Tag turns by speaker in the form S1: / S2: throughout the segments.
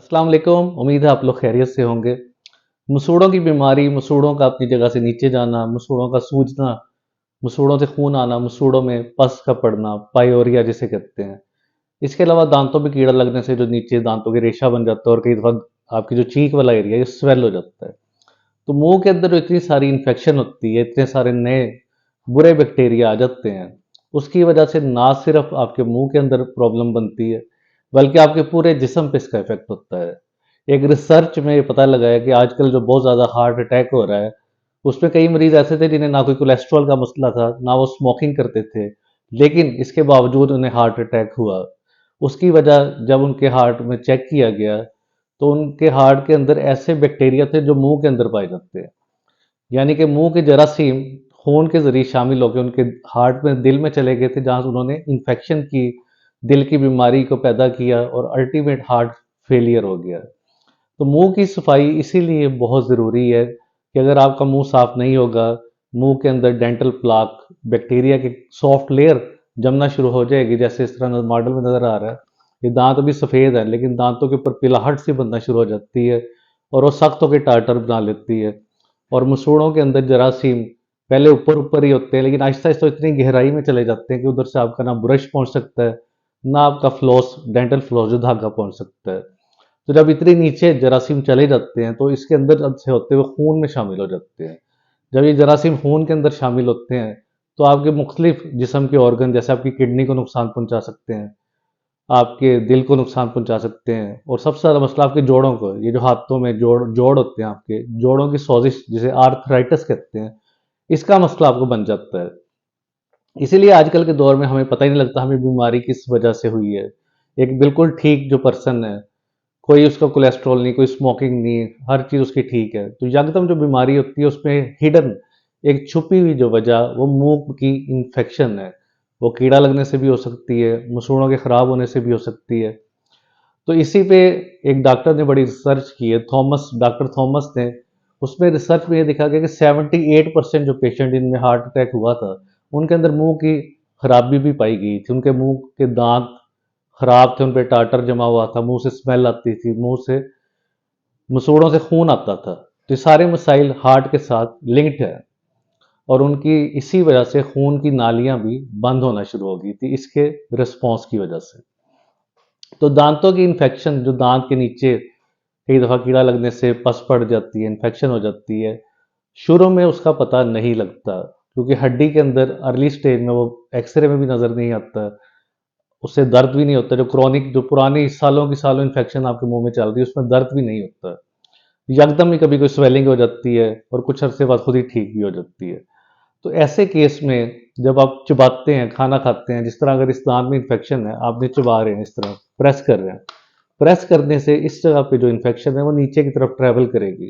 S1: अस्सलाम वालेकुम। उम्मीद है आप लोग खैरियत से होंगे। मसूड़ों की बीमारी, मसूड़ों का अपनी जगह से नीचे जाना, मसूड़ों का सूजना, मसूड़ों से खून आना, मसूड़ों में पस का पड़ना, पायोरिया जिसे कहते हैं। इसके अलावा दांतों में कीड़ा लगने से जो नीचे दांतों की रेशा बन जाता है और कई दफा आपकी जो चीक वाला एरिया है स्वेल हो जाता है। तो मुंह के अंदर जो इतनी सारी इन्फेक्शन होती है, इतने सारे नए बुरे बैक्टीरिया आ जाते हैं, उसकी वजह से ना सिर्फ आपके मुंह के अंदर प्रॉब्लम बनती है, बल्कि आपके पूरे जिस्म पे इसका इफेक्ट होता है। एक रिसर्च में ये पता लगा है कि आजकल जो बहुत ज़्यादा हार्ट अटैक हो रहा है, उसमें कई मरीज ऐसे थे जिन्हें ना कोई कोलेस्ट्रॉल का मसला था, ना वो स्मोकिंग करते थे, लेकिन इसके बावजूद उन्हें हार्ट अटैक हुआ। उसकी वजह जब उनके हार्ट में चेक किया गया, तो उनके हार्ट के अंदर ऐसे बैक्टीरिया थे जो मुंह के अंदर पाए जाते हैं। यानी कि मुंह के जरासीम खून के जरिए शामिल होकर उनके हार्ट में, दिल में चले गए थे, जहां से उन्होंने इन्फेक्शन की, दिल की बीमारी को पैदा किया और अल्टीमेट हार्ट फेलियर हो गया। तो मुंह की सफाई इसीलिए बहुत ज़रूरी है कि अगर आपका मुंह साफ नहीं होगा, मुंह के अंदर डेंटल प्लाक, बैक्टीरिया की सॉफ्ट लेयर जमना शुरू हो जाएगी, जैसे इस तरह मॉडल में नज़र आ रहा है। ये दांत अभी सफ़ेद है, लेकिन दांतों के ऊपर पिलाहट सी बनना शुरू हो जाती है और वो सख्त होकर टाटर बना लेती है। और मसूड़ों के अंदर जरासीम पहले ऊपर ऊपर ही होते हैं, लेकिन आहिस्ता आहिस्ता इतनी गहराई में चले जाते हैं कि उधर से आपका ना ब्रश पहुंच सकता है, ना आपका फ्लॉस, डेंटल फ्लॉस जो धागा पहुंच सकता है। तो जब इतने नीचे जरासीम चले जाते हैं, तो इसके अंदर से होते हुए खून में शामिल हो जाते हैं। जब ये जरासीम खून के अंदर शामिल होते हैं, तो आपके मुख्तलिफ जिस्म के ऑर्गन, जैसे आपकी किडनी को नुकसान पहुंचा सकते हैं, आपके दिल को नुकसान पहुंचा सकते हैं, और सबसे ज़्यादा मसला आपके जोड़ों को, ये जो हाथों में जोड़ जोड़ होते हैं, आपके जोड़ों की सोजिश जिसे आर्थराइटिस कहते हैं, इसका मसला आपको बन जाता है। इसीलिए आजकल के दौर में हमें पता ही नहीं लगता हमें बीमारी किस वजह से हुई है। एक बिल्कुल ठीक जो पर्सन है, कोई उसका कोलेस्ट्रॉल नहीं, कोई स्मोकिंग नहीं, हर चीज़ उसकी ठीक है, तो यकदम जो बीमारी होती है उसमें हिडन एक छुपी हुई जो वजह, वो मुंह की इन्फेक्शन है। वो कीड़ा लगने से भी हो सकती है, मसूड़ों के ख़राब होने से भी हो सकती है। तो इसी पे एक डॉक्टर ने बड़ी रिसर्च की है, डॉक्टर थॉमस ने। उसमें रिसर्च में ये देखा गया कि 78% जो पेशेंट जिनमें हार्ट अटैक हुआ था, उनके अंदर मुंह की खराबी भी पाई गई थी। उनके मुंह के दांत खराब थे, उन पे टाटर जमा हुआ था, मुंह से स्मेल आती थी, मुंह से मसूड़ों से खून आता था। तो ये सारे मसाइल हार्ट के साथ लिंक्ड है, और उनकी इसी वजह से खून की नालियां भी बंद होना शुरू हो गई थी, इसके रिस्पॉन्स की वजह से। तो दांतों की इन्फेक्शन, जो दांत के नीचे कई दफ़ा कीड़ा लगने से पस पड़ जाती है, इन्फेक्शन हो जाती है, शुरू में उसका पता नहीं लगता, क्योंकि हड्डी के अंदर अर्ली स्टेज में वो एक्सरे में भी नज़र नहीं आता, उससे दर्द भी नहीं होता। जो क्रॉनिक, जो पुरानी सालों की सालों इन्फेक्शन आपके मुंह में चल रही है, उसमें दर्द भी नहीं होता। एकदम ही कभी कोई स्वेलिंग हो जाती है और कुछ अरसे बाद खुद ही ठीक भी हो जाती है। तो ऐसे केस में जब आप चबाते हैं, खाना खाते हैं, जिस तरह अगर इस दांत में इन्फेक्शन है, आपने चबा रहे हैं, इस तरह प्रेस कर रहे हैं, प्रेस करने से इस जगह पे जो इन्फेक्शन है वो नीचे की तरफ ट्रेवल करेगी,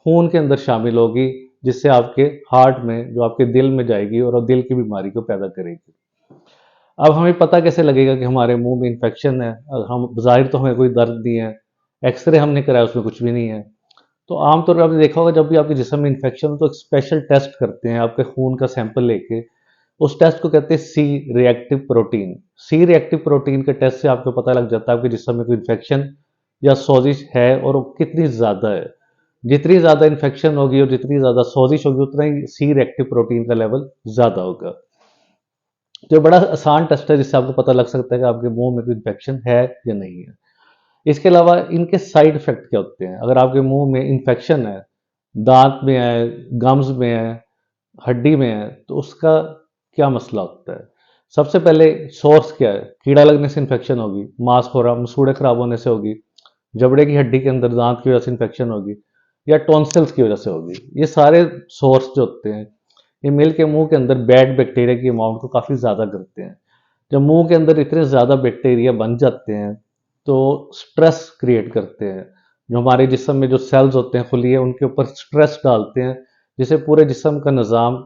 S1: खून के अंदर शामिल होगी, जिससे आपके हार्ट में, जो आपके दिल में जाएगी और दिल की बीमारी को पैदा करेगी। अब हमें पता कैसे लगेगा कि हमारे मुंह में इन्फेक्शन है? हम ज़ाहिर तो हमें कोई दर्द नहीं है, एक्सरे हमने कराया उसमें कुछ भी नहीं है। तो आमतौर पर आपने देखा होगा, जब भी आपके जिस्म में इन्फेक्शन हो तो एक स्पेशल टेस्ट करते हैं, आपके खून का सैंपल लेके। उस टेस्ट को कहते हैं C reactive protein. C reactive protein के टेस्ट से आपको पता लग जाता है आपके जिस्म में कोई इन्फेक्शन या सोजिश है, और वो कितनी ज़्यादा है। जितनी ज़्यादा इन्फेक्शन होगी और जितनी ज़्यादा सोजिश होगी, उतना ही सी रिएक्टिव प्रोटीन का लेवल ज़्यादा होगा। जो बड़ा आसान टेस्ट है, जिससे आपको पता लग सकता है कि आपके मुंह में कोई इन्फेक्शन है या नहीं है। इसके अलावा इनके साइड इफेक्ट क्या होते हैं? अगर आपके मुंह में इन्फेक्शन है, दांत में है, गम्स में है, हड्डी में है, तो उसका क्या मसला होता है? सबसे पहले सोर्स क्या है? कीड़ा लगने से इन्फेक्शन होगी, मांस हो रहा, मसूड़े खराब होने से होगी, जबड़े की हड्डी के अंदर दांत की वजह से इन्फेक्शन होगी, या टॉन्सिल्स की वजह से होगी। ये सारे सोर्स जो होते हैं, ये मिल के मुंह के अंदर बैड बैक्टीरिया की अमाउंट को काफ़ी ज़्यादा करते हैं। जब मुंह के अंदर इतने ज़्यादा बैक्टीरिया बन जाते हैं, तो स्ट्रेस क्रिएट करते हैं। जो हमारे जिस्म में जो सेल्स होते हैं खुली है, उनके ऊपर स्ट्रेस डालते हैं, जिससे पूरे जिस्म का निज़ाम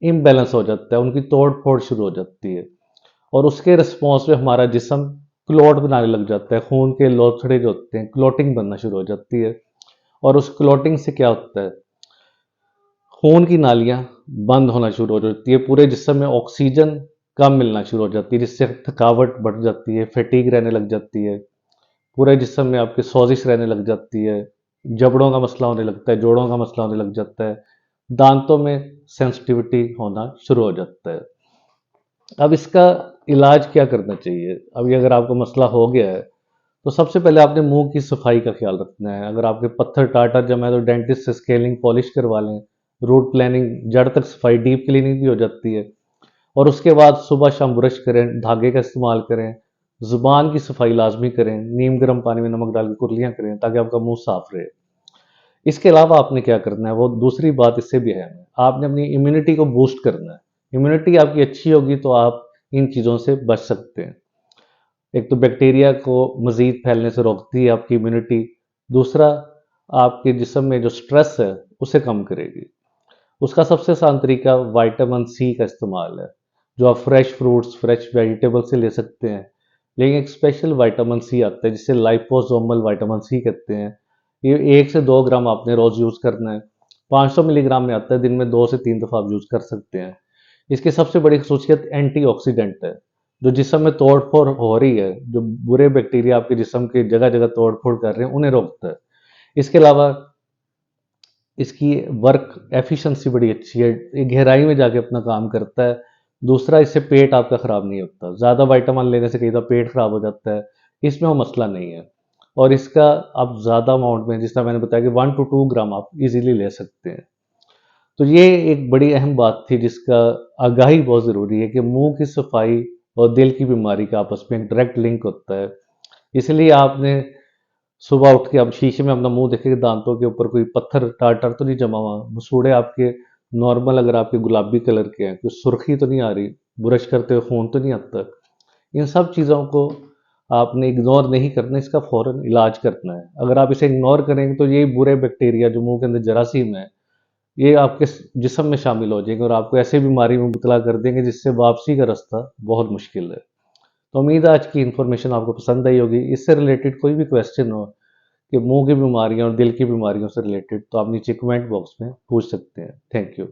S1: इम्बैलेंस हो जाता है, उनकी तोड़ फोड़ शुरू हो जाती है, और उसके रिस्पॉन्स में हमारा जिस्म क्लॉट बनाने लग जाता है। खून के लोथड़े जो होते हैं, क्लॉटिंग बनना शुरू हो जाती है, और उस क्लॉटिंग से क्या होता है, खून की नालियां बंद होना शुरू हो जाती है, पूरे जिस्म में ऑक्सीजन कम मिलना शुरू हो जाती है, जिससे थकावट बढ़ जाती है, फैटीग रहने लग जाती है, पूरे जिस्म में आपके सोजिश रहने लग जाती है, जबड़ों का मसला होने लगता है, जोड़ों का मसला होने लग जाता है, दांतों में सेंसिटिविटी होना शुरू हो जाता है। अब इसका इलाज क्या करना चाहिए? अभी अगर आपको मसला हो गया है, तो सबसे पहले आपने मुंह की सफाई का ख्याल रखना है। अगर आपके पत्थर टाटर जमा है तो डेंटिस्ट से स्केलिंग पॉलिश करवा लें। रूट प्लानिंग, जड़ तक सफाई, डीप क्लीनिंग भी हो जाती है। और उसके बाद सुबह शाम ब्रश करें, धागे का इस्तेमाल करें, जुबान की सफाई लाजमी करें, नीम गर्म पानी में नमक डाल के कुर्लियाँ करें ताकि आपका मुंह साफ रहे। इसके अलावा आपने क्या करना है, वो दूसरी बात इससे भी है, आपने अपनी इम्यूनिटी को बूस्ट करना है। इम्यूनिटी आपकी अच्छी होगी तो आप इन चीज़ों से बच सकते हैं। एक तो बैक्टीरिया को मज़ीद फैलने से रोकती है आपकी इम्यूनिटी। दूसरा, आपके जिस्म में जो स्ट्रेस है उसे कम करेगी। उसका सबसे आसान तरीका विटामिन सी का इस्तेमाल है, जो आप फ्रेश फ्रूट्स, फ्रेश वेजिटेबल से ले सकते हैं। लेकिन एक स्पेशल विटामिन सी आता है जिसे लाइपोसोमल विटामिन सी कहते हैं। ये 1 से 2 ग्राम आपने रोज़ यूज़ करना है। 500 मिलीग्राम में आता है, दिन में 2 से 3 दफ़ा आप यूज़ कर सकते हैं। इसकी सबसे बड़ी खसूसियत एंटीऑक्सीडेंट है, जो जिस्म में तोड़ फोड़ हो रही है, जो बुरे बैक्टीरिया आपके जिस्म के जगह जगह तोड़ फोड़ कर रहे हैं, उन्हें रोकता है। इसके अलावा इसकी वर्क एफिशिएंसी बड़ी अच्छी है, ये गहराई में जाके अपना काम करता है। दूसरा, इससे पेट आपका ख़राब नहीं होता। ज़्यादा विटामिन लेने से कई दफ़ा पेट ख़राब हो जाता है, इसमें वो मसला नहीं है। और इसका आप ज़्यादा अमाउंट में, जिस तरह मैंने बताया कि 1 to 2 ग्राम आप इजीली ले सकते हैं। तो ये एक बड़ी अहम बात थी जिसका आगाही बहुत ज़रूरी है कि मुंह की सफाई और दिल की बीमारी का आपस में एक डायरेक्ट लिंक होता है। इसलिए आपने सुबह उठ के आप शीशे में अपना मुंह देखेंगे, दांतों के ऊपर कोई पत्थर टाटर तो नहीं जमा हुआ, मसूड़े आपके नॉर्मल, अगर आपके गुलाबी कलर के हैं, कोई सुर्खी तो नहीं आ रही, ब्रश करते हुए खून तो नहीं आता। इन सब चीज़ों को आपने इग्नोर नहीं करना, इसका फ़ौरन इलाज करना है। अगर आप इसे इग्नोर करेंगे तो ये बुरे बैक्टीरिया जो मुंह के अंदर जरासीम है, ये आपके जिस्म में शामिल हो जाएंगे और आपको ऐसी बीमारी में मुबतला कर देंगे जिससे वापसी का रास्ता बहुत मुश्किल है। तो उम्मीद है आज की इन्फॉर्मेशन आपको पसंद आई होगी। इससे रिलेटेड कोई भी क्वेश्चन हो कि मुंह की बीमारियों और दिल की बीमारियों से रिलेटेड, तो आप नीचे कमेंट बॉक्स में पूछ सकते हैं। Thank you.